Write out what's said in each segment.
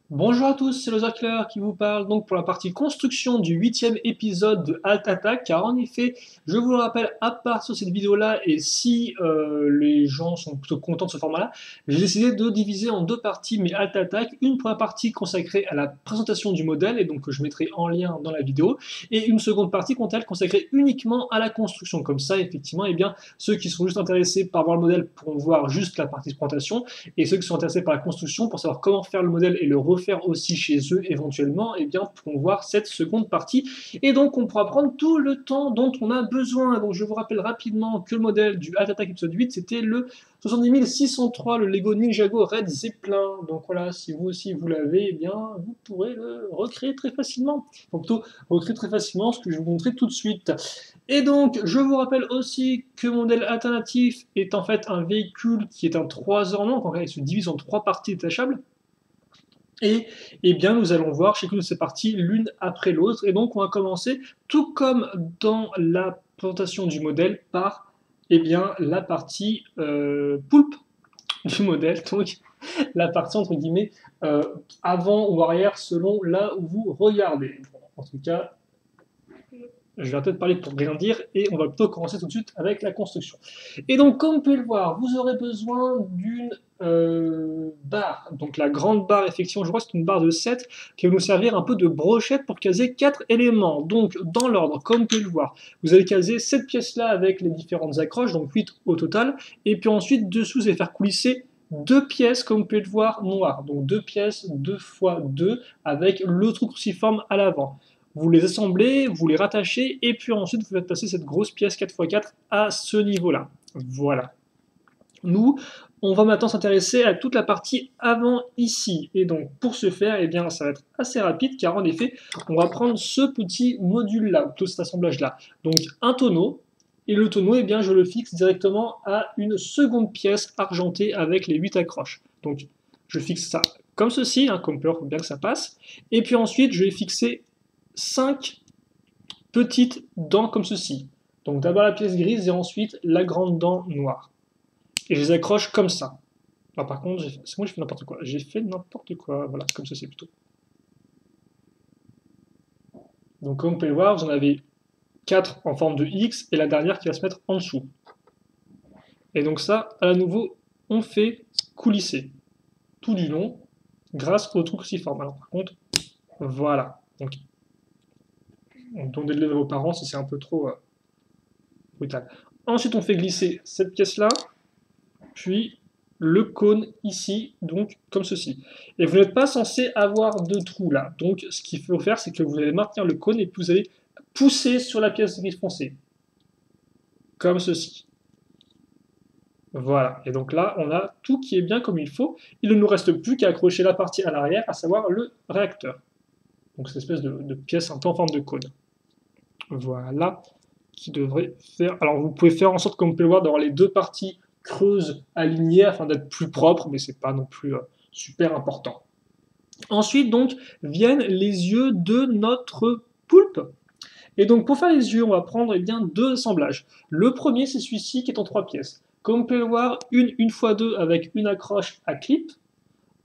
Bonjour à tous, c'est Lozacler qui vous parle donc pour la partie construction du 8e épisode de Alt Attack, car en effet, je vous le rappelle, à partir de cette vidéo-là, et si les gens sont plutôt contents de ce format-là, j'ai décidé de diviser en deux parties mes Alt Attack, une première partie consacrée à la présentation du modèle, et donc que je mettrai en lien dans la vidéo, et une seconde partie consacrée uniquement à la construction. Comme ça, effectivement, eh bien, ceux qui sont juste intéressés par voir le modèle pourront voir juste la partie de présentation, et ceux qui sont intéressés par la construction, pour savoir comment faire le modèle et le refaire aussi chez eux éventuellement, eh bien, pourront voir cette seconde partie. Et donc, on pourra prendre tout le temps dont on a besoin. Donc, je vous rappelle rapidement que le modèle du Alt Attack épisode 8, c'était le 70603, le Lego Ninjago Red Zeppelin. Donc voilà, si vous aussi vous l'avez, eh bien, vous pourrez le recréer très facilement. Enfin, plutôt, recréer très facilement, ce que je vais vous montrer tout de suite. Et donc, je vous rappelle aussi que mon modèle alternatif est en fait un véhicule qui est un 3 en 1, donc il se divise en 3 parties détachables. Et eh bien, nous allons voir chacune de ces parties l'une après l'autre. Et donc, on va commencer, tout comme dans la présentation du modèle, par eh bien, la partie poulpe du modèle, donc la partie entre guillemets avant ou arrière selon là où vous regardez. Bon, en tout cas, je vais peut-être parler pour rien dire et on va plutôt commencer tout de suite avec la construction. Et donc, comme vous pouvez le voir, vous aurez besoin d'une barre. Donc, la grande barre, effectivement, je crois que c'est une barre de 7 qui va nous servir un peu de brochette pour caser 4 éléments. Donc, dans l'ordre, comme vous pouvez le voir, vous allez caser cette pièce-là avec les différentes accroches, donc 8 au total. Et puis ensuite, dessous, vous allez faire coulisser deux pièces, comme vous pouvez le voir, noires. Donc, deux pièces, 2 fois 2, avec le trou cruciforme à l'avant. Vous les assemblez, vous les rattachez, et puis ensuite vous faites passer cette grosse pièce 4x4 à ce niveau-là. Voilà. Nous, on va maintenant s'intéresser à toute la partie avant ici. Et donc, pour ce faire, eh bien, ça va être assez rapide, car en effet, on va prendre ce petit module-là, tout cet assemblage-là. Donc, un tonneau, et le tonneau, eh bien, je le fixe directement à une seconde pièce argentée avec les 8 accroches. Donc, je fixe ça comme ceci, hein, comme peur, faut bien que ça passe. Et puis ensuite, je vais fixer 5 petites dents comme ceci. Donc d'abord la pièce grise et ensuite la grande dent noire. Et je les accroche comme ça. Ah, par contre, c'est moi j'ai fait n'importe quoi. J'ai fait n'importe quoi. Voilà, comme ceci plutôt. Donc comme vous pouvez voir, vous en avez 4 en forme de X et la dernière qui va se mettre en dessous. Et donc ça, à nouveau, on fait coulisser tout du long grâce au trou cruciforme. Alors par contre, voilà. Donc, donnez-le à vos parents si c'est un peu trop brutal. Ensuite, on fait glisser cette pièce-là, puis le cône ici, donc comme ceci. Et vous n'êtes pas censé avoir de trou là. Donc, ce qu'il faut faire, c'est que vous allez maintenir le cône et puis vous allez pousser sur la pièce grise foncée. Comme ceci. Voilà. Et donc là, on a tout qui est bien comme il faut. Il ne nous reste plus qu'à accrocher la partie à l'arrière, à savoir le réacteur. Donc, cette espèce de pièce un peu en forme de cône. Voilà. Qui devrait faire. Alors vous pouvez faire en sorte, comme vous pouvez le voir, d'avoir les deux parties creuses alignées afin d'être plus propre, mais c'est pas non plus super important. Ensuite, donc, viennent les yeux de notre poulpe. Et donc, pour faire les yeux, on va prendre eh bien, deux assemblages. Le premier, c'est celui-ci qui est en 3 pièces. Comme vous pouvez le voir, une 1x2 avec une accroche à clip.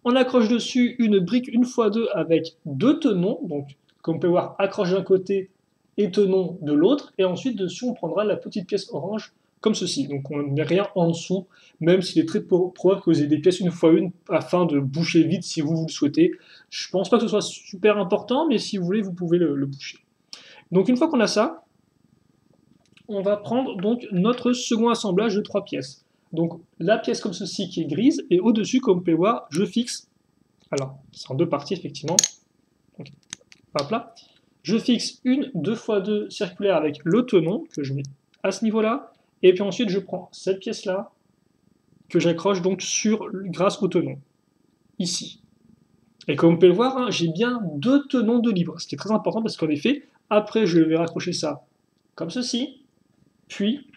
On accroche dessus une brique 1x2 avec deux tenons. Donc, comme vous pouvez voir, accroche d'un côté, et tenons de l'autre, et ensuite dessus on prendra la petite pièce orange comme ceci. Donc on ne met rien en dessous, même s'il est très probable que vous ayez des pièces 1x1 afin de boucher vite si vous le souhaitez. Je pense pas que ce soit super important, mais si vous voulez, vous pouvez le boucher. Donc une fois qu'on a ça, on va prendre donc notre second assemblage de 3 pièces. Donc la pièce comme ceci qui est grise, et au-dessus, comme vous pouvez voir, je fixe, alors c'est en deux parties effectivement, donc, hop là, je fixe une 2x2 circulaire avec le tenon que je mets à ce niveau-là, et puis ensuite je prends cette pièce-là que j'accroche donc grâce au tenon, ici. Et comme vous pouvez le voir, hein, j'ai bien deux tenons de libre, ce qui est très important parce qu'en effet, après je vais raccrocher ça comme ceci, puis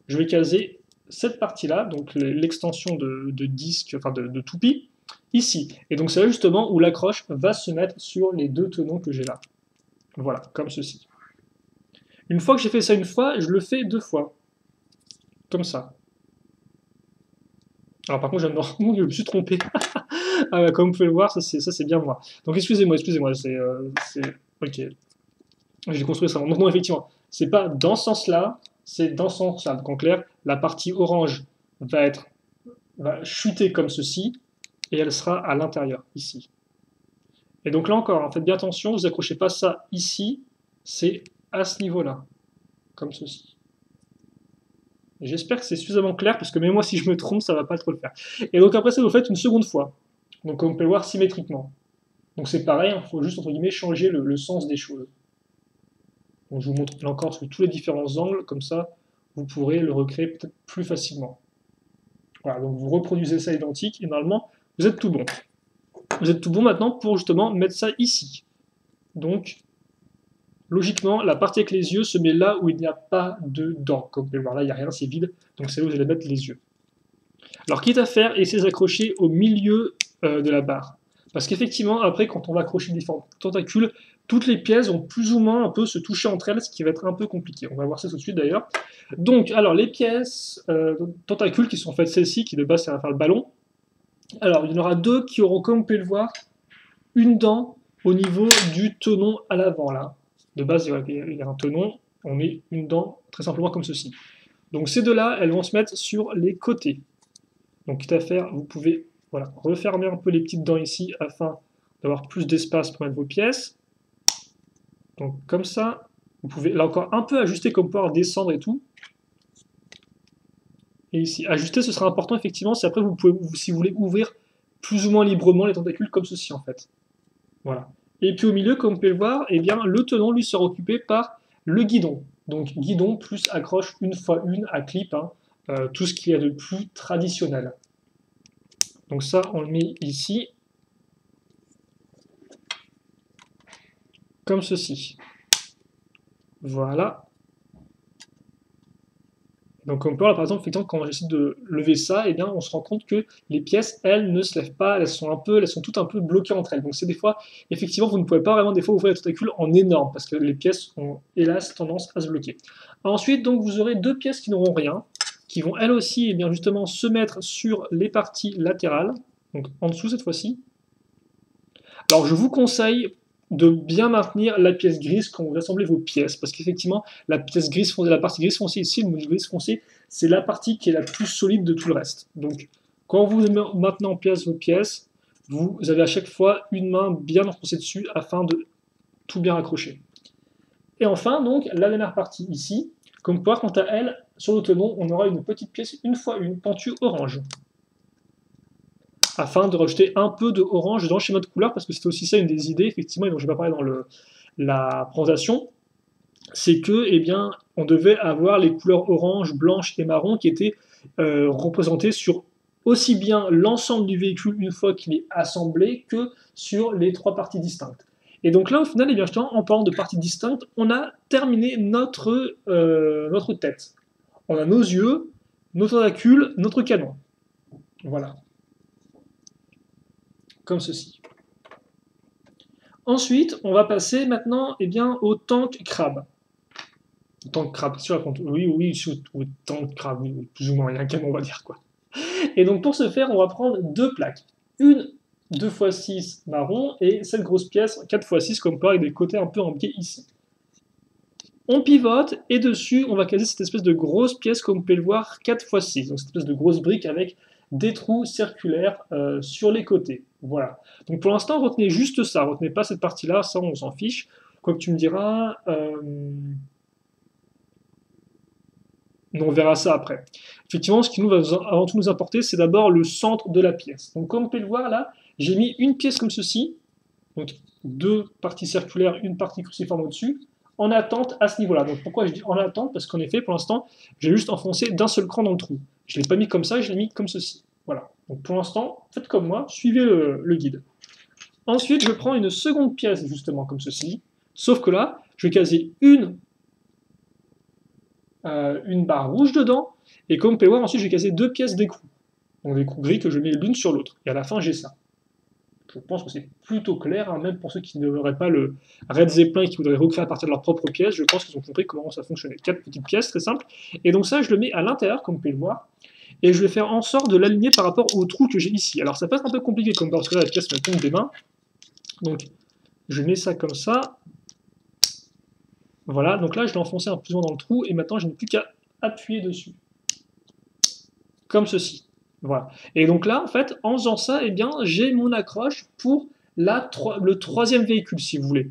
je vais caser cette partie-là, donc l'extension de disque, enfin de toupie, ici. Et donc c'est là justement où l'accroche va se mettre sur les deux tenons que j'ai là. Voilà, comme ceci. Une fois que j'ai fait ça une fois, je le fais deux fois. Comme ça. Alors par contre, je me suis trompé. Ah, bah, comme vous pouvez le voir, ça c'est bien moi. Donc excusez-moi, ok. J'ai construit ça. Donc non, effectivement, c'est pas dans ce sens-là, c'est dans ce sens-là. Donc en clair, la partie orange va chuter comme ceci, et elle sera à l'intérieur, ici. Et donc là encore, faites bien attention, vous accrochez pas ça ici, c'est à ce niveau-là, comme ceci. J'espère que c'est suffisamment clair, parce que même moi, si je me trompe, ça va pas trop le faire. Et donc après ça, vous faites une seconde fois. Donc comme vous pouvez le voir symétriquement. Donc c'est pareil, il faut juste, entre guillemets, changer le sens des choses. Donc je vous montre là encore sous tous les différents angles, comme ça, vous pourrez le recréer peut-être plus facilement. Voilà, donc vous reproduisez ça identique, et normalement, vous êtes tout bon. Vous êtes tout bon maintenant pour justement mettre ça ici. Donc, logiquement, la partie avec les yeux se met là où il n'y a pas de dents. Comme vous pouvez voir là, il n'y a rien, c'est vide. Donc c'est là où vous allez mettre les yeux. Alors, quitte à faire, essayez d'accrocher au milieu de la barre. Parce qu'effectivement, après, quand on va accrocher différents tentacules, toutes les pièces vont plus ou moins un peu se toucher entre elles, ce qui va être un peu compliqué. On va voir ça tout de suite d'ailleurs. Donc, alors, les pièces tentacules qui sont faites celles-ci, qui de base, ça va faire le ballon. Alors, il y en aura deux qui auront, comme vous pouvez le voir, une dent au niveau du tenon à l'avant, là. De base, il y a un tenon, on met une dent très simplement comme ceci. Donc ces deux-là, elles vont se mettre sur les côtés. Donc quitte à faire, vous pouvez voilà, refermer un peu les petites dents ici afin d'avoir plus d'espace pour mettre vos pièces. Donc comme ça, vous pouvez là encore un peu ajuster comme pouvoir descendre et tout. Et ici, ajuster, ce sera important effectivement si après vous pouvez, si vous voulez ouvrir plus ou moins librement les tentacules comme ceci en fait. Voilà. Et puis au milieu, comme vous pouvez le voir, eh bien, le tenon lui sera occupé par le guidon. Donc guidon plus accroche une fois une à clip, hein, tout ce qu'il y a de plus traditionnel. Donc ça, on le met ici, comme ceci. Voilà. Donc comme par exemple, effectivement, quand j'essaie de lever ça, eh bien, on se rend compte que les pièces, elles, ne se lèvent pas, elles sont toutes un peu bloquées entre elles. Donc c'est des fois, effectivement, vous ne pouvez pas vraiment des fois ouvrir les tentacules en énorme, parce que les pièces ont, hélas, tendance à se bloquer. Ensuite, donc, vous aurez deux pièces qui n'auront rien, qui vont elles aussi, eh bien, justement, se mettre sur les parties latérales, donc en dessous cette fois-ci. Alors je vous conseille de bien maintenir la pièce grise quand vous assemblez vos pièces, parce qu'effectivement, la partie grise foncée ici, le module grise foncé, c'est la partie qui est la plus solide de tout le reste. Donc, quand vous maintenez en place vos pièces, vous avez à chaque fois une main bien enfoncée dessus afin de tout bien accrocher. Et enfin, donc, la dernière partie ici, comme vous pouvez voir, quant à elle, sur le tenon, on aura une petite pièce, une fois une pentue orange, afin de rajouter un peu de orange dans le schéma de couleur, parce que c'était aussi ça une des idées, effectivement, et dont je vais pas parler dans la présentation, c'est que, eh bien, on devait avoir les couleurs orange, blanche et marron qui étaient représentées sur aussi bien l'ensemble du véhicule une fois qu'il est assemblé que sur les trois parties distinctes. Et donc là, au final, eh bien, justement, en parlant de parties distinctes, on a terminé notre tête. On a nos yeux, nos tentacules, notre canon. Voilà. Comme ceci. Ensuite, on va passer maintenant eh bien, au tank crabe. Tank crabe, si je raconte, oui, au tank crabe, oui, plus ou moins, il y a un canon, on va dire quoi. Et donc pour ce faire, on va prendre deux plaques. Une 2x6 marron et cette grosse pièce 4x6 comme pas avec des côtés un peu en biais ici. On pivote et dessus, on va caser cette espèce de grosse pièce comme vous pouvez le voir 4x6. Donc cette espèce de grosse brique avec des trous circulaires sur les côtés. Voilà. Donc pour l'instant, retenez juste ça. Retenez pas cette partie-là, ça on s'en fiche. Quoi que tu me diras... Mais on verra ça après. Effectivement, ce qui va avant tout nous importer, c'est d'abord le centre de la pièce. Donc comme vous pouvez le voir là, j'ai mis une pièce comme ceci, donc deux parties circulaires, une partie cruciforme au-dessus, en attente à ce niveau-là. Donc pourquoi je dis en attente? Parce qu'en effet, pour l'instant, j'ai juste enfoncé d'un seul cran dans le trou. Je ne l'ai pas mis comme ça, je l'ai mis comme ceci. Voilà. Donc pour l'instant, faites comme moi, suivez le guide. Ensuite, je prends une seconde pièce, justement comme ceci, sauf que là, je vais caser une barre rouge dedans, et comme vous pouvez voir, ensuite, je vais caser deux pièces d'écrou. Donc des écrous gris que je mets l'une sur l'autre. Et à la fin, j'ai ça. Je pense que c'est plutôt clair, hein, même pour ceux qui n'auraient pas le Red Zeppelin et qui voudraient recréer à partir de leur propre pièce, je pense qu'ils ont compris comment ça fonctionnait. Quatre petites pièces, très simples. Et donc ça, je le mets à l'intérieur, comme vous pouvez le voir. et je vais faire en sorte de l'aligner par rapport au trou que j'ai ici. Alors ça peut être un peu compliqué comme parce que là la pièce me tombe des mains. Donc je mets ça comme ça. Voilà, donc là je l'ai enfoncé un peu plus loin dans le trou et maintenant je n'ai plus qu'à appuyer dessus. Comme ceci. Voilà. Et donc là, en fait, en faisant ça, eh bien, j'ai mon accroche pour le troisième véhicule, si vous voulez.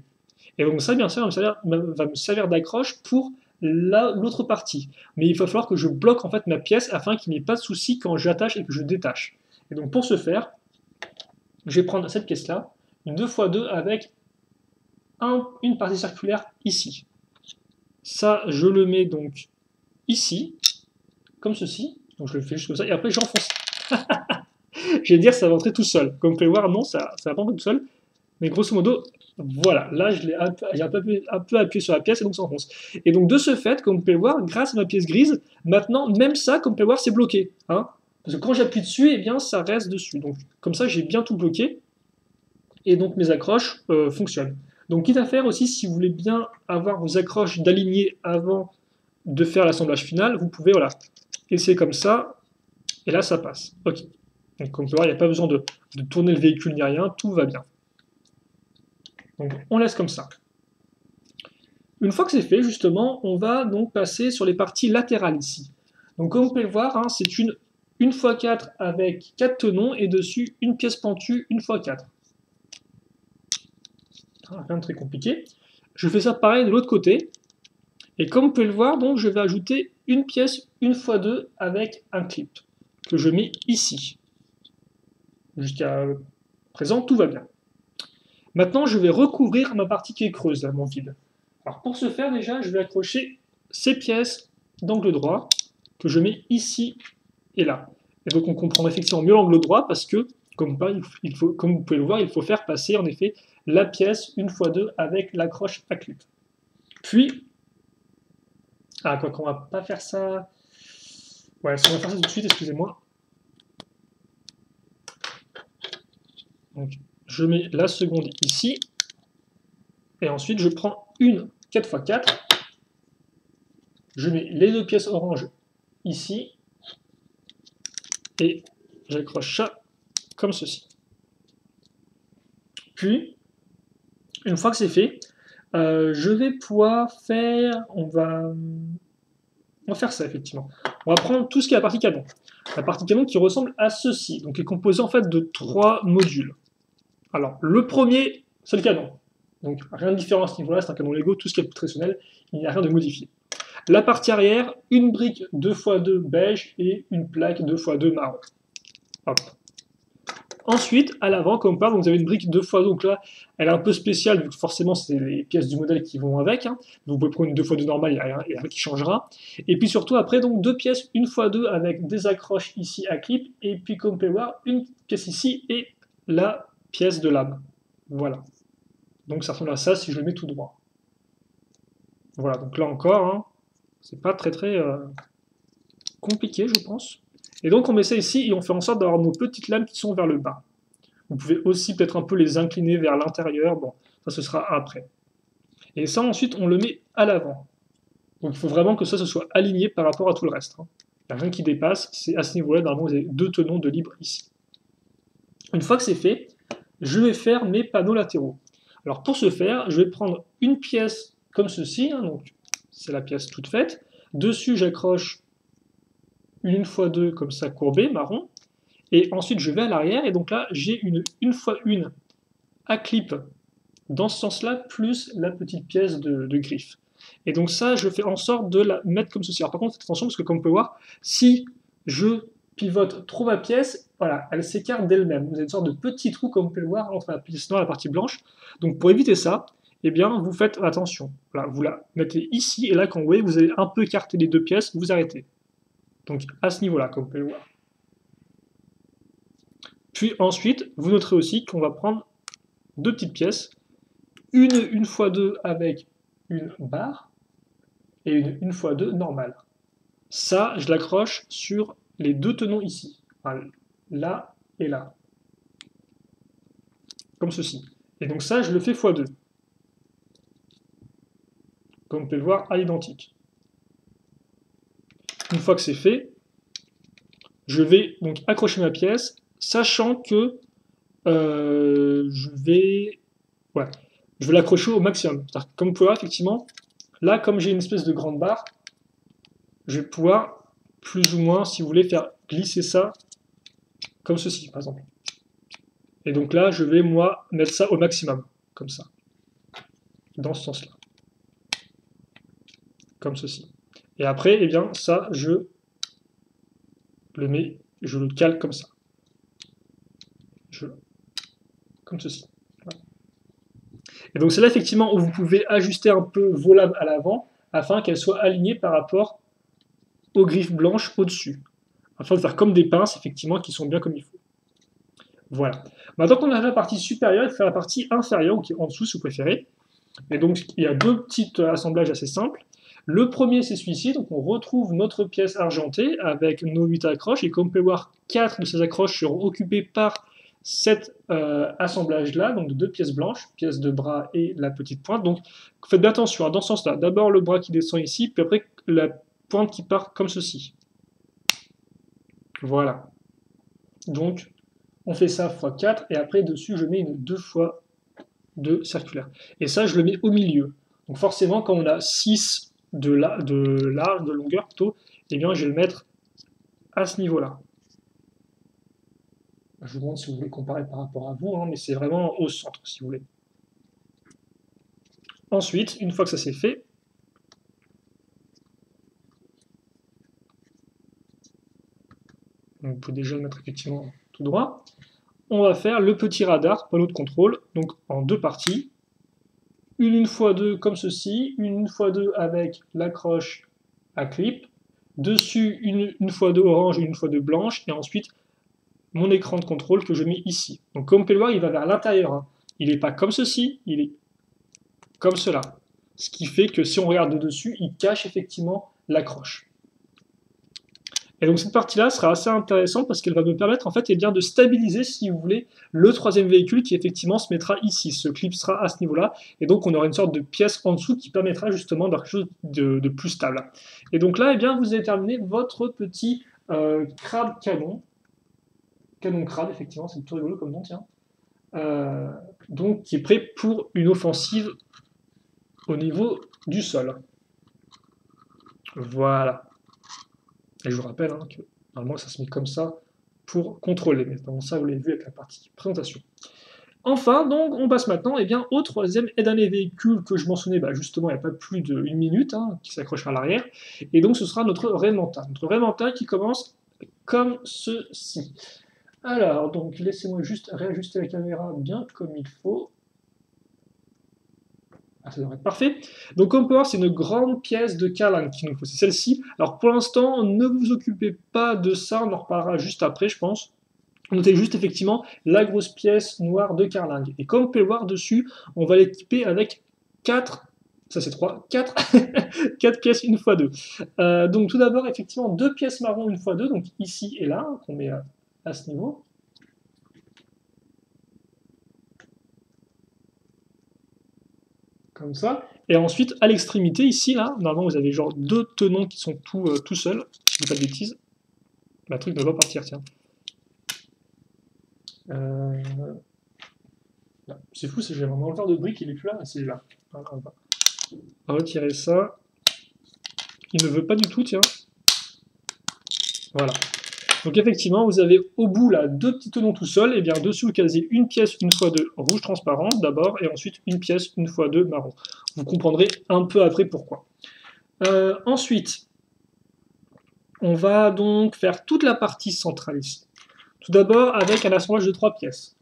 Et donc ça, bien sûr, va me servir d'accroche pour l'autre partie. Mais il va falloir que je bloque en fait ma pièce afin qu'il n'y ait pas de souci quand j'attache et que je détache. Et donc pour ce faire, je vais prendre cette pièce-là, une 2x2 avec une partie circulaire ici. Ça, je le mets donc ici, comme ceci. Donc je le fais juste comme ça, et après j'enfonce. Je vais dire ça va entrer tout seul. Comme vous pouvez voir, non, ça va pas entrer tout seul. Mais grosso modo, voilà, là j'ai un peu appuyé sur la pièce et donc ça enfonce. Et donc de ce fait, comme vous pouvez le voir, grâce à ma pièce grise, maintenant même ça, comme vous pouvez le voir, c'est bloqué. Hein, parce que quand j'appuie dessus, eh bien ça reste dessus. Donc comme ça, j'ai bien tout bloqué. Et donc mes accroches fonctionnent. Donc quitte à faire aussi, si vous voulez bien avoir vos accroches d'aligner avant de faire l'assemblage final, vous pouvez voilà, essayer comme ça, et là ça passe. Ok. Donc comme vous pouvez voir, il n'y a pas besoin de tourner le véhicule ni rien, tout va bien. Donc on laisse comme ça. Une fois que c'est fait, justement, on va donc passer sur les parties latérales ici. Donc comme vous pouvez le voir, hein, c'est une 1x4 avec 4 tenons et dessus une pièce pentue 1x4. Rien de très compliqué. Je fais ça pareil de l'autre côté. Et comme vous pouvez le voir, donc, je vais ajouter une pièce 1x2 avec un clip que je mets ici. Jusqu'à présent, tout va bien. Maintenant, je vais recouvrir ma partie qui est creuse, là, mon vide. Alors pour ce faire, déjà, je vais accrocher ces pièces d'angle droit que je mets ici et là. Et donc on comprend effectivement mieux l'angle droit parce que, comme vous pouvez le voir, il faut faire passer en effet la pièce 1x2 avec l'accroche à clip. Puis, quoi qu'on va pas faire ça. Ouais, si on va faire ça tout de suite, excusez-moi. Donc, je mets la seconde ici. Et ensuite, je prends une 4x4. Je mets les deux pièces orange ici. Et j'accroche ça comme ceci. Puis, une fois que c'est fait, je vais pouvoir faire... On va faire ça, effectivement. On va prendre tout ce qui est la partie canon. La partie canon qui ressemble à ceci. Donc, est composée en fait de 3 modules. Alors, le premier, c'est le canon. Donc, rien de différent à ce niveau-là, c'est un canon Lego, tout ce qui est traditionnel, il n'y a rien de modifié. La partie arrière, une brique 2x2 beige et une plaque 2x2 marron. Hop. Ensuite, à l'avant, comme pas, vous avez une brique 2x2, donc là, elle est un peu spéciale, vu que forcément, c'est les pièces du modèle qui vont avec. Hein. Vous pouvez prendre une 2x2 normale, il n'y a rien qui changera. Et puis surtout, après, donc deux pièces 1x2 avec des accroches ici à clip, et puis comme vous pouvez voir, une pièce ici et la pièce de lame. Voilà. Donc ça ressemble à ça si je le mets tout droit. Voilà, donc là encore, hein, c'est pas très compliqué, je pense. Et donc on met ça ici et on fait en sorte d'avoir nos petites lames qui sont vers le bas. Vous pouvez aussi peut-être un peu les incliner vers l'intérieur, bon, ça ce sera après. Et ça ensuite on le met à l'avant. Donc il faut vraiment que ça se soit aligné par rapport à tout le reste. Hein. Il n'y a rien qui dépasse, c'est à ce niveau-là, normalement vous avez deux tenons de libre ici. Une fois que c'est fait, je vais faire mes panneaux latéraux. Alors pour ce faire, je vais prendre une pièce comme ceci, hein, donc c'est la pièce toute faite. Dessus j'accroche une fois deux comme ça courbée, marron. Et ensuite je vais à l'arrière et donc là j'ai une fois une à clip dans ce sens-là, plus la petite pièce de griffe. Et donc ça, je fais en sorte de la mettre comme ceci. Alors par contre, faites attention parce que comme vous pouvez voir, si je pivote trop ma pièce, voilà, elle s'écarte d'elle-même. Vous avez une sorte de petit trou, comme vous pouvez le voir, entre la pièce noire et la partie blanche. Donc pour éviter ça, eh bien, vous faites attention. Voilà, vous la mettez ici, et là, quand vous voyez, vous allez un peu écarter les deux pièces, vous arrêtez. Donc à ce niveau-là, comme vous pouvez le voir. Puis ensuite, vous noterez aussi qu'on va prendre deux petites pièces, une fois deux avec une barre, et une fois deux normale. Ça, je l'accroche sur les deux tenons ici, enfin, là et là, comme ceci. Et donc ça, je le fais x2. Comme vous pouvez le voir, à l'identique. Une fois que c'est fait, Je vais donc accrocher ma pièce, sachant que je vais, ouais, je vais l'accrocher au maximum. Comme vous pouvez voir, effectivement, là, comme j'ai une espèce de grande barre, je vais pouvoir, plus ou moins, si vous voulez, faire glisser ça comme ceci, par exemple. Et donc là, je vais, moi, mettre ça au maximum, comme ça, dans ce sens-là, comme ceci. Et après, eh bien, ça, je le mets, je le cale comme ça. Comme ceci. Voilà. Et donc c'est là, effectivement, où vous pouvez ajuster un peu vos lames à l'avant, afin qu'elles soient alignées par rapport aux griffes blanches au-dessus. Afin de faire comme des pinces, effectivement, qui sont bien comme il faut. Voilà. Maintenant qu'on a la partie supérieure, il faut faire la partie inférieure, ou qui est en dessous si vous préférez. Et donc il y a deux petits assemblages assez simples. Le premier, c'est celui-ci. Donc on retrouve notre pièce argentée avec nos 8 accroches. Et comme vous pouvez voir, 4 de ces accroches seront occupées par cet assemblage-là, donc de 2 pièces blanches, pièce de bras et la petite pointe. Donc faites bien attention, hein, dans ce sens-là. D'abord le bras qui descend ici, puis après la pointe qui part comme ceci. Voilà. Donc on fait ça x 4, et après dessus je mets une 2 fois 2 circulaire. Et ça, je le mets au milieu. Donc forcément, quand on a 6 de large, de longueur plutôt, eh bien je vais le mettre à ce niveau-là. Je vous montre si vous voulez comparer par rapport à vous, hein, mais c'est vraiment au centre, si vous voulez. Ensuite, une fois que ça c'est fait, donc vous pouvez déjà le mettre effectivement tout droit, on va faire le petit radar, panneau de contrôle, donc en 2 parties. Une fois 2 comme ceci, une fois 2 avec l'accroche à clip, dessus une fois 2 orange et une fois 2 blanche, et ensuite mon écran de contrôle que je mets ici. Donc comme vous pouvez le voir, il va vers l'intérieur. Hein. Il n'est pas comme ceci, il est comme cela. Ce qui fait que si on regarde de dessus, il cache effectivement l'accroche. Et donc cette partie-là sera assez intéressante parce qu'elle va me permettre en fait eh bien, de stabiliser, si vous voulez, le troisième véhicule qui effectivement se mettra ici, se clipsera à ce niveau-là, et donc on aura une sorte de pièce en dessous qui permettra justement d'avoir quelque chose de plus stable. Et donc là, eh bien, vous avez terminé votre petit crabe canon crabe, effectivement, c'est plutôt rigolo comme nom, tiens. Donc qui est prêt pour une offensive au niveau du sol. Voilà. Et je vous rappelle hein, que normalement ça se met comme ça pour contrôler. Mais bon, ça vous l'avez vu avec la partie présentation. Enfin, donc, on passe maintenant eh bien, au troisième et dernier véhicule que je mentionnais justement il n'y a pas plus d'une minute, hein, qui s'accrochera à l'arrière. Et donc ce sera notre Raymanta. Notre Raymanta qui commence comme ceci. Alors, donc laissez-moi juste réajuster la caméra bien comme il faut. Ah, ça devrait être parfait. Donc comme on peut voir, c'est une grande pièce de carlingue qu'il nous faut. C'est celle-ci. Alors pour l'instant, ne vous occupez pas de ça, on en reparlera juste après, je pense. Notez juste effectivement la grosse pièce noire de carlingue. Et comme vous pouvez le voir dessus, on va l'équiper avec 4, ça c'est 3, 4, 4 pièces une fois 2. Donc tout d'abord, effectivement, 2 pièces marron une fois 2, donc ici et là, qu'on met à ce niveau. Comme ça. Et ensuite, à l'extrémité, ici, là, normalement, vous avez genre 2 tenons qui sont tout seuls, si je ne dis pas de bêtises. Le truc ne va pas partir, tiens. C'est fou, j'ai un enleveur de briques, il est plus là, c'est là. On va retirer ça. Il ne veut pas du tout, tiens. Voilà. Donc effectivement, vous avez au bout là 2 petits tenons tout seuls, et bien dessus vous casez une pièce une fois 2 rouge transparente d'abord, et ensuite une pièce une fois 2 marron. Vous comprendrez un peu après pourquoi. Ensuite, on va donc faire toute la partie centrale ici. Tout d'abord avec un assemblage de 3 pièces.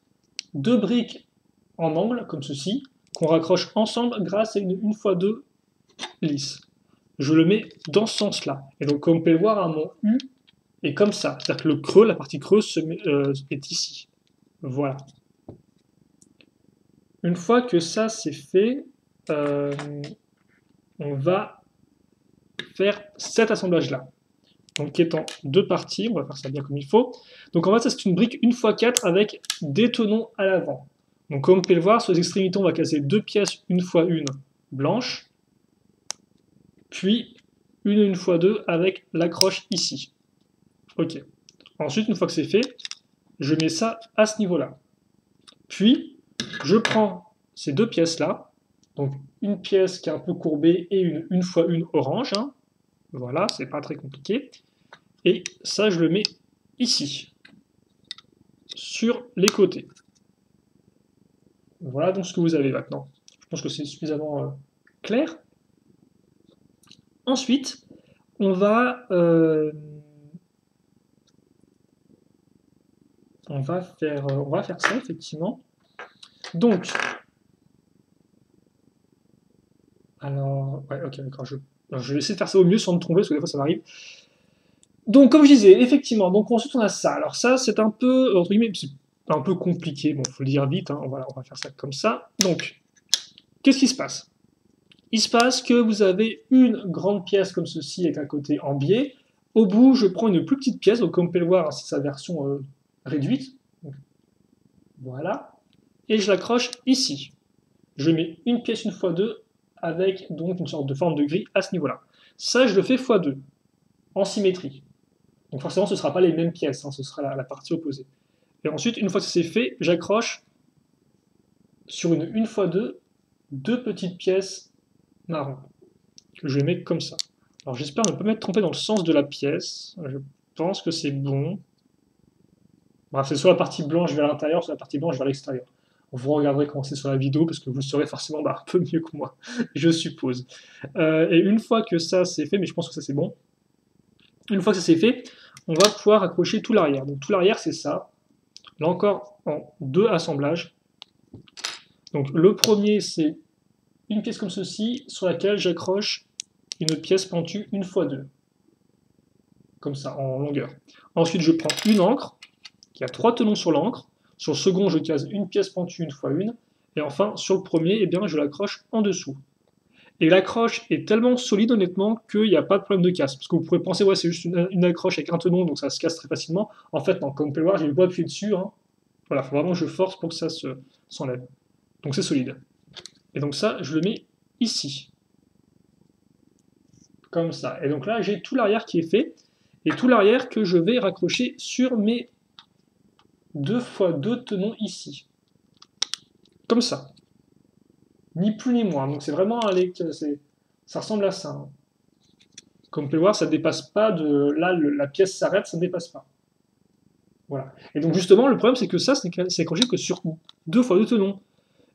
2 briques en angle, comme ceci, qu'on raccroche ensemble grâce à une fois 2 lisse. Je le mets dans ce sens-là. Et donc comme vous pouvez le voir, à mon U est comme ça. C'est-à-dire que le creux, la partie creuse est ici. Voilà. Une fois que ça c'est fait, on va faire cet assemblage-là. Donc qui est en 2 parties, on va faire ça bien comme il faut. Donc en fait, ça c'est une brique 1x4 avec des tenons à l'avant. Donc comme vous pouvez le voir, sur les extrémités, on va casser 2 pièces 1x1 blanche, puis une fois 2 avec l'accroche ici. Ok. Ensuite, une fois que c'est fait, je mets ça à ce niveau-là. Puis, je prends ces deux pièces-là, donc une pièce qui est un peu courbée et une fois une orange, hein. Voilà, c'est pas très compliqué. Et ça, je le mets ici, sur les côtés. Voilà donc ce que vous avez maintenant. Je pense que c'est suffisamment clair. Ensuite, on va, on va faire ça, effectivement. Donc, alors, ouais, ok, d'accord, je vais essayer de faire ça au mieux sans me tromper, parce que des fois ça m'arrive. Donc, comme je disais, effectivement, donc ensuite on a ça. Alors ça, c'est un peu, entre guillemets, c'est un peu compliqué, bon, faut le dire vite, hein. Voilà, on va faire ça comme ça. Donc, qu'est-ce qui se passe? Il se passe que vous avez une grande pièce comme ceci avec un côté en biais. Au bout, je prends une plus petite pièce, donc comme vous pouvez le voir, c'est sa version réduite. Donc, voilà. Et je l'accroche ici. Je mets une pièce une fois deux avec donc une sorte de forme de grille à ce niveau-là. Ça, je le fais x2, en symétrie. Donc forcément, ce ne sera pas les mêmes pièces, hein, ce sera la partie opposée. Et ensuite, une fois que c'est fait, j'accroche sur une x2 deux petites pièces marron, que je mets comme ça. Alors j'espère ne pas m'être trompé dans le sens de la pièce. Je pense que c'est bon. Bref, c'est soit la partie blanche vers l'intérieur, soit la partie blanche vers l'extérieur. Vous regarderez comment c'est sur la vidéo, parce que vous saurez forcément un peu mieux que moi, je suppose. Et une fois que ça c'est fait, mais je pense que ça c'est bon, une fois que ça c'est fait, on va pouvoir accrocher tout l'arrière. Donc tout l'arrière c'est ça. Là encore en deux assemblages. Donc le premier c'est une pièce comme ceci, sur laquelle j'accroche une pièce pentue une fois deux. Comme ça, en longueur. Ensuite je prends une encre, qui a 3 tenons sur l'encre. Sur le second, je case une pièce pentue une fois une. Et enfin, sur le premier, eh bien, je l'accroche en dessous. Et l'accroche est tellement solide, honnêtement, qu'il n'y a pas de problème de casse. Parce que vous pourrez penser, ouais, c'est juste une accroche avec un tenon, donc ça se casse très facilement. En fait, non, comme vous pouvez le voir, j'ai le doigt appuyé dessus. Hein. Voilà, il faut vraiment que je force pour que ça s'enlève. Donc c'est solide. Et donc ça, je le mets ici. Comme ça. Et donc là, j'ai tout l'arrière qui est fait. Et tout l'arrière que je vais raccrocher sur mes 2 fois 2 tenons ici. Comme ça. Ni plus ni moins. Donc c'est vraiment ça ressemble à ça. Hein. Comme vous pouvez le voir, ça ne dépasse pas de. Là, la pièce s'arrête, ça ne dépasse pas. Voilà. Et donc justement, le problème, c'est que ça, c'est accroché que sur 2 fois 2 tenons.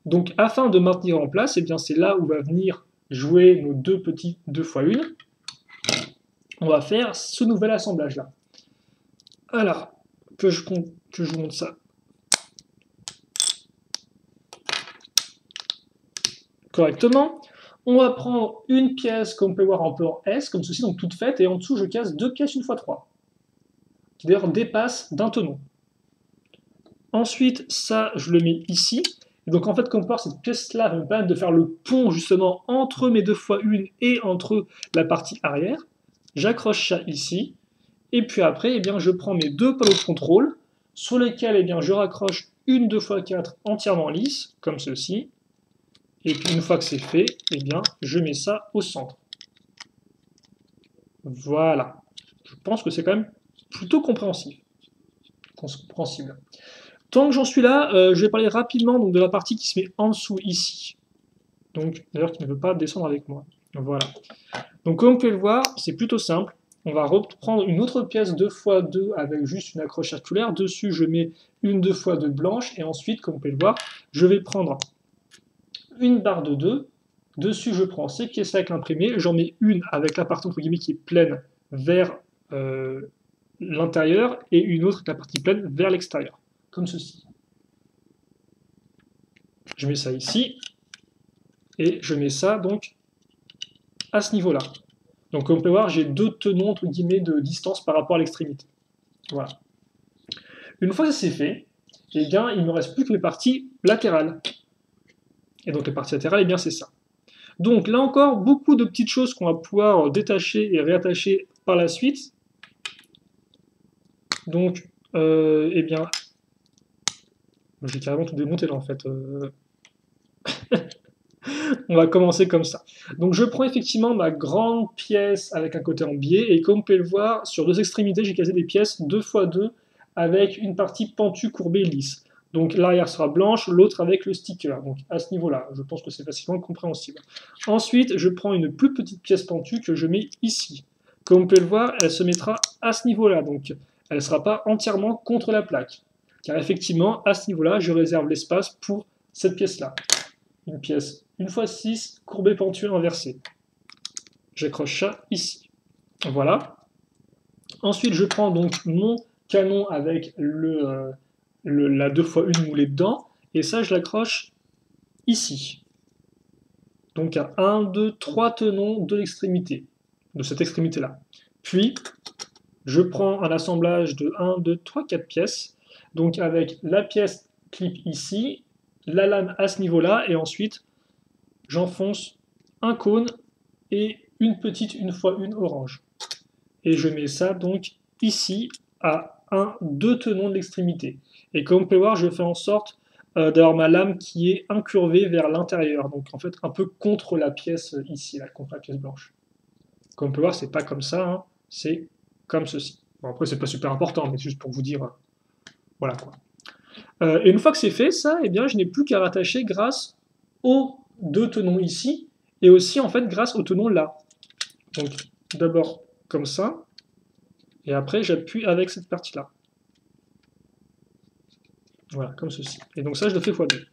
Donc afin de maintenir en place, eh bien c'est là où va venir jouer nos deux petits 2 fois 1. On va faire ce nouvel assemblage là. Alors, que je vous montre ça correctement. On va prendre une pièce, comme on peut voir un peu en S, comme ceci, donc toute faite, et en dessous, je casse deux pièces une fois 3, qui d'ailleurs dépassent d'un tenon. Ensuite, ça, je le mets ici. Et donc, en fait, comme voir, cette pièce-là va me permettre de faire le pont, justement, entre mes 2 fois 1 et entre la partie arrière. J'accroche ça ici. Et puis après, eh bien, je prends mes deux panneaux de contrôle, sur lesquels eh bien, je raccroche une 2 fois 4 entièrement lisse, comme ceci. Et puis une fois que c'est fait, eh bien, je mets ça au centre. Voilà. Je pense que c'est quand même plutôt compréhensible. Tant que j'en suis là, je vais parler rapidement donc, de la partie qui se met en dessous ici. Donc, d'ailleurs, qui ne veut pas descendre avec moi. Voilà. Donc, comme vous pouvez le voir, c'est plutôt simple. On va reprendre une autre pièce 2 x 2 avec juste une accroche circulaire. Dessus, je mets une 2 x 2 blanche. Et ensuite, comme vous pouvez le voir, je vais prendre une barre de 2. Dessus, je prends ces pièces avec l'imprimé. J'en mets une avec la partie entre guillemets qui est pleine vers l'intérieur et une autre avec la partie pleine vers l'extérieur. Comme ceci. Je mets ça ici. Et je mets ça donc à ce niveau-là. Donc comme on peut voir, j'ai deux tenons entre guillemets de distance par rapport à l'extrémité. Voilà. Une fois que c'est fait, eh bien, il ne me reste plus que les parties latérales. Et donc les parties latérales, eh bien c'est ça. Donc là encore, beaucoup de petites choses qu'on va pouvoir détacher et réattacher par la suite. Donc, eh bien, j'ai carrément tout démonté là en fait. On va commencer comme ça. Donc je prends effectivement ma grande pièce avec un côté en biais, et comme vous pouvez le voir, sur deux extrémités, j'ai casé des pièces 2x2 avec une partie pentue, courbée, lisse. Donc l'arrière sera blanche, l'autre avec le sticker. Donc à ce niveau-là, je pense que c'est facilement compréhensible. Ensuite, je prends une plus petite pièce pentue que je mets ici. Comme vous pouvez le voir, elle se mettra à ce niveau-là, donc elle ne sera pas entièrement contre la plaque. Car effectivement, à ce niveau-là, je réserve l'espace pour cette pièce-là. Une pièce 1x6, courbée pentue inversée. J'accroche ça ici. Voilà. Ensuite, je prends donc mon canon avec la 2x1 moulée dedans, et ça, je l'accroche ici. Donc à 1, 2, 3 tenons de l'extrémité, de cette extrémité-là. Puis, je prends un assemblage de 1, 2, 3, 4 pièces, donc avec la pièce clip ici, la lame à ce niveau-là, et ensuite, j'enfonce un cône et une petite 1x1 orange. Et je mets ça donc ici à 1, 2 tenons de l'extrémité. Et comme vous pouvez voir, je fais en sorte d'avoir ma lame qui est incurvée vers l'intérieur, donc en fait un peu contre la pièce ici, là, contre la pièce blanche. Comme on peut voir, c'est pas comme ça, hein, c'est comme ceci. Bon, après, c'est pas super important, mais c'est juste pour vous dire, voilà quoi. Et une fois que c'est fait, ça, eh bien, je n'ai plus qu'à rattacher grâce aux deux tenons ici, et aussi en fait grâce au tenon là. Donc d'abord comme ça, et après j'appuie avec cette partie-là. Voilà, comme ceci. Et donc ça, je le fais x2.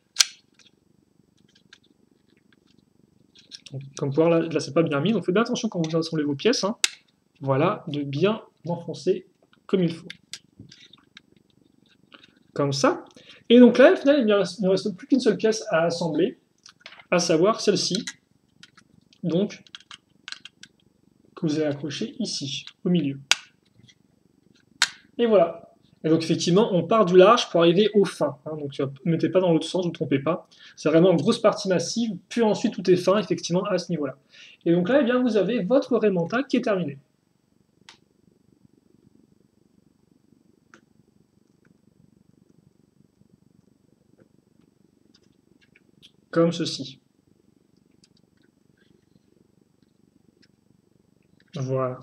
Donc, comme vous pouvez voir, là c'est pas bien mis, donc faites bien attention quand vous assemblez vos pièces. Hein. Voilà, de bien enfoncer comme il faut. Comme ça. Et donc là, au final, il ne reste plus qu'une seule pièce à assembler, à savoir celle-ci. Donc, que vous allez accrocher ici, au milieu. Et voilà. Et donc effectivement, on part du large pour arriver au fin. Hein, donc ne mettez pas dans l'autre sens, ne vous trompez pas. C'est vraiment une grosse partie massive, puis ensuite tout est fin, effectivement, à ce niveau-là. Et donc là, eh bien, vous avez votre Raymanta qui est terminé. Comme ceci. Voilà.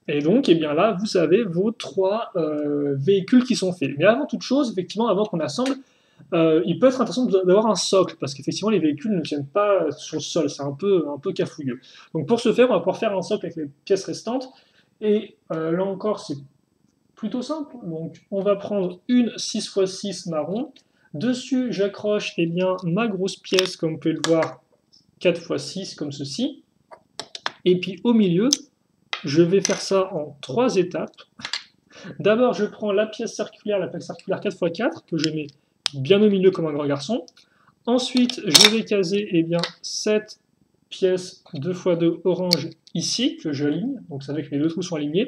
Et donc, eh bien là, vous avez vos trois véhicules qui sont faits. Mais avant toute chose, effectivement, avant qu'on assemble, il peut être intéressant d'avoir un socle, parce qu'effectivement, les véhicules ne tiennent pas sur le sol, c'est un peu cafouilleux. Donc pour ce faire, on va pouvoir faire un socle avec les pièces restantes. Et là encore, c'est plutôt simple. Donc on va prendre une 6x6 marron. Dessus, j'accroche eh bien, ma grosse pièce, comme vous pouvez le voir, 4x6, comme ceci. Et puis au milieu, je vais faire ça en 3 étapes. D'abord, je prends la pièce circulaire, la plaque circulaire 4x4, que je mets bien au milieu comme un grand garçon. Ensuite, je vais caser eh bien, cette pièce 2x2 orange ici, que j'aligne, donc ça veut dire que les deux trous sont alignés.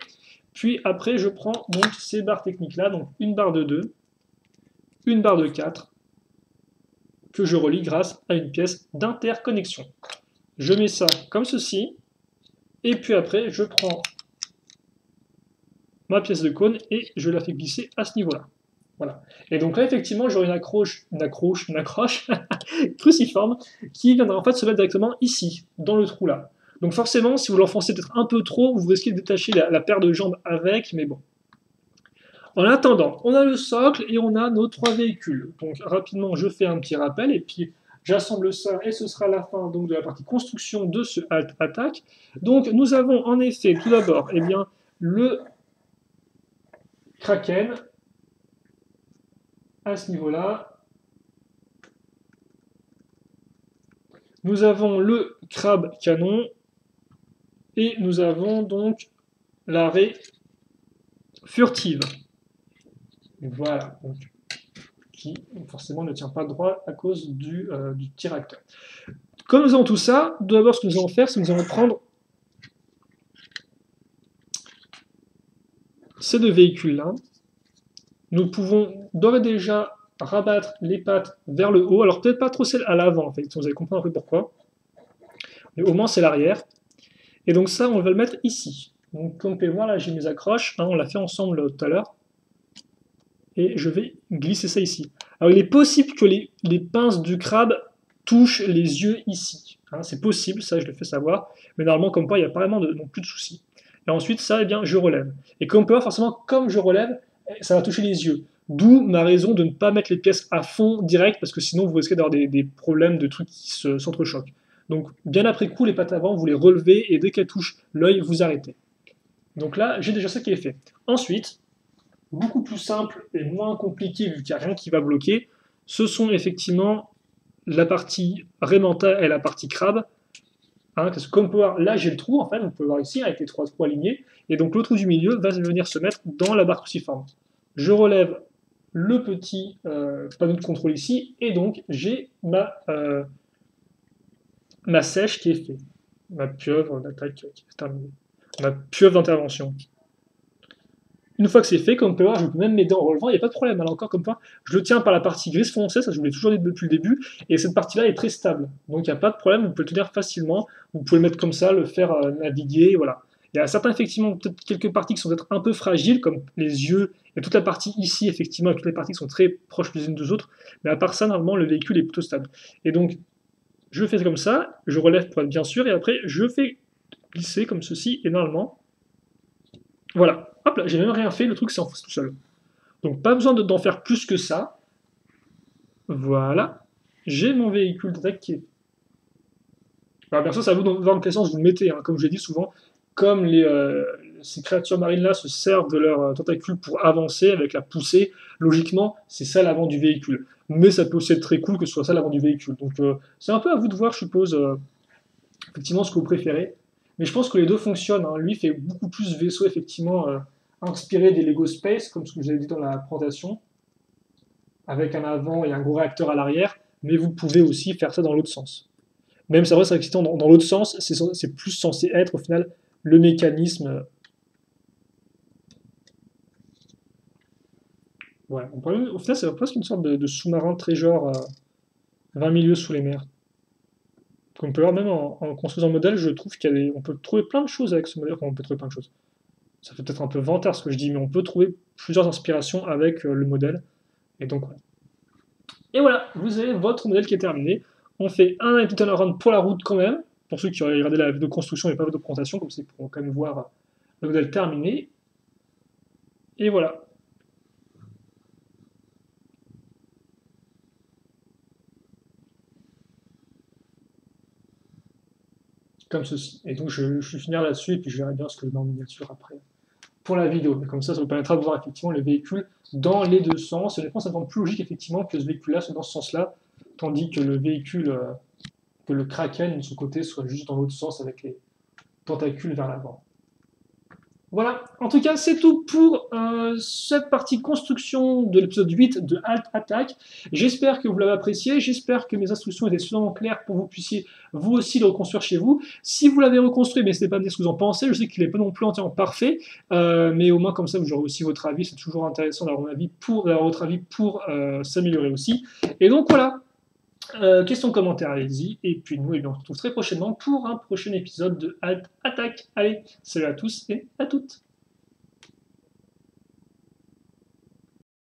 Puis après, je prends donc ces barres techniques-là, donc une barre de 2, une barre de 4, que je relie grâce à une pièce d'interconnexion. Je mets ça comme ceci, et puis après, je prends ma pièce de cône et je la fais glisser à ce niveau-là. Voilà. Et donc là, effectivement, j'aurai une accroche cruciforme qui viendra en fait se mettre directement ici, dans le trou là. Donc forcément, si vous l'enfoncez peut-être un peu trop, vous risquez de détacher la paire de jambes avec, mais bon. En attendant, on a le socle et on a nos trois véhicules. Donc rapidement, je fais un petit rappel et puis j'assemble ça et ce sera la fin donc, de la partie construction de ce Alt Attack. Donc nous avons en effet tout d'abord eh bien, le Kraken à ce niveau-là. Nous avons le crabe canon et nous avons donc l'arrêt furtive. Voilà, donc, qui forcément ne tient pas droit à cause du tir-acteur. Comme nous avons tout ça, d'abord ce que nous allons faire, c'est que nous allons prendre ces deux véhicules-là. Nous pouvons d'ores et déjà rabattre les pattes vers le haut, alors peut-être pas trop celle à l'avant, en fait, vous allez comprendre un peu pourquoi. Mais au moins c'est l'arrière. Et donc ça, on va le mettre ici. Donc comme vous pouvez voir, là j'ai mes accroches, hein, on l'a fait ensemble tout à l'heure. Et je vais glisser ça ici. Alors il est possible que les pinces du crabe touchent les yeux ici. Hein, c'est possible, ça je le fais savoir, mais normalement comme quoi il n'y a pas vraiment non plus de soucis. Et ensuite ça, eh bien, je relève. Et comme on peut voir, forcément, comme je relève, ça va toucher les yeux. D'où ma raison de ne pas mettre les pièces à fond direct, parce que sinon vous risquez d'avoir des problèmes de trucs qui s'entrechoquent. Donc bien après coup, les pattes avant, vous les relevez, et dès qu'elles touchent l'œil, vous arrêtez. Donc là, j'ai déjà ça qui est fait. Ensuite, beaucoup plus simple et moins compliqué vu qu'il n'y a rien qui va bloquer, ce sont effectivement la partie Raymanta et la partie crabe. Hein, parce que comme on peut voir, là j'ai le trou, en fait, vous pouvez voir ici, avec les trois trous alignés, et donc le trou du milieu va venir se mettre dans la barre cruciforme. Je relève le petit panneau de contrôle ici, et donc j'ai ma sèche qui est faite, ma pieuvre d'attaque qui est terminée, ma pieuvre d'intervention. Une fois que c'est fait, comme on peut voir, je peux même m'aider en relevant, il n'y a pas de problème. Alors encore comme ça, je le tiens par la partie grise foncée, ça je vous l'ai toujours dit depuis le début, et cette partie-là est très stable. Donc il n'y a pas de problème, vous pouvez le tenir facilement, vous pouvez le mettre comme ça, le faire naviguer, voilà. Il y a certains, effectivement, peut-être quelques parties qui sont peut-être un peu fragiles, comme les yeux, et toute la partie ici, effectivement, et toutes les parties qui sont très proches les unes des autres, mais à part ça, normalement, le véhicule est plutôt stable. Et donc, je fais comme ça, je relève pour être bien sûr, et après, je fais glisser comme ceci, et normalement, voilà. Hop là, j'ai même rien fait, le truc s'enfonce tout seul. Donc pas besoin d'en faire plus que ça. Voilà. J'ai mon véhicule d'attaque qui est... Alors bien sûr, ça vous dans quel sens vous le mettez. Hein. Comme je l'ai dit souvent, comme ces créatures marines-là se servent de leurs tentacules pour avancer avec la poussée, logiquement, c'est ça l'avant du véhicule. Mais ça peut aussi être très cool que ce soit ça l'avant du véhicule. Donc c'est un peu à vous de voir, je suppose, effectivement, ce que vous préférez. Mais je pense que les deux fonctionnent. Hein. Lui fait beaucoup plus vaisseau, effectivement, inspiré des Lego Space, comme ce que je vous ai dit dans la présentation, avec un avant et un gros réacteur à l'arrière, mais vous pouvez aussi faire ça dans l'autre sens. Même c'est vrai, c'est excitant, dans l'autre sens, c'est plus censé être, au final, le mécanisme. Ouais, au final, c'est presque une sorte de sous-marin trésor 20 milieux sous les mers. Comme on peut voir, même en construisant le modèle, je trouve qu'on peut trouver plein de choses avec ce modèle. Enfin, on peut trouver plein de choses. Ça fait peut-être un peu vantard ce que je dis, mais on peut trouver plusieurs inspirations avec le modèle. Et donc, voilà. Et voilà, vous avez votre modèle qui est terminé. On fait un petit turnaround pour la route quand même, pour ceux qui auraient regardé la vidéo de construction et pas la vidéo de présentation, comme ça ils pourront quand même voir le modèle terminé. Et voilà. Comme ceci. Et donc je vais finir là-dessus et puis je verrai bien ce que je mets en miniature après pour la vidéo. Mais comme ça vous permettra de voir effectivement le véhicule dans les deux sens. Et honnêtement, ça me semble plus logique effectivement que ce véhicule-là soit dans ce sens-là, tandis que le véhicule, que le Kraken de son côté soit juste dans l'autre sens avec les tentacules vers l'avant. Voilà, en tout cas, c'est tout pour cette partie construction de l'épisode 8 de Alt Attack. J'espère que vous l'avez apprécié, j'espère que mes instructions étaient suffisamment claires pour que vous puissiez vous aussi le reconstruire chez vous. Si vous l'avez reconstruit, n'hésitez pas à me dire ce que vous en pensez. Je sais qu'il n'est pas non plus entièrement parfait, mais au moins comme ça, vous aurez aussi votre avis. C'est toujours intéressant d'avoir votre avis pour s'améliorer aussi. Et donc voilà. Questions, commentaires, allez-y. Et puis nous, on se retrouve très prochainement pour un prochain épisode de Alt Attack. Allez, salut à tous et à toutes.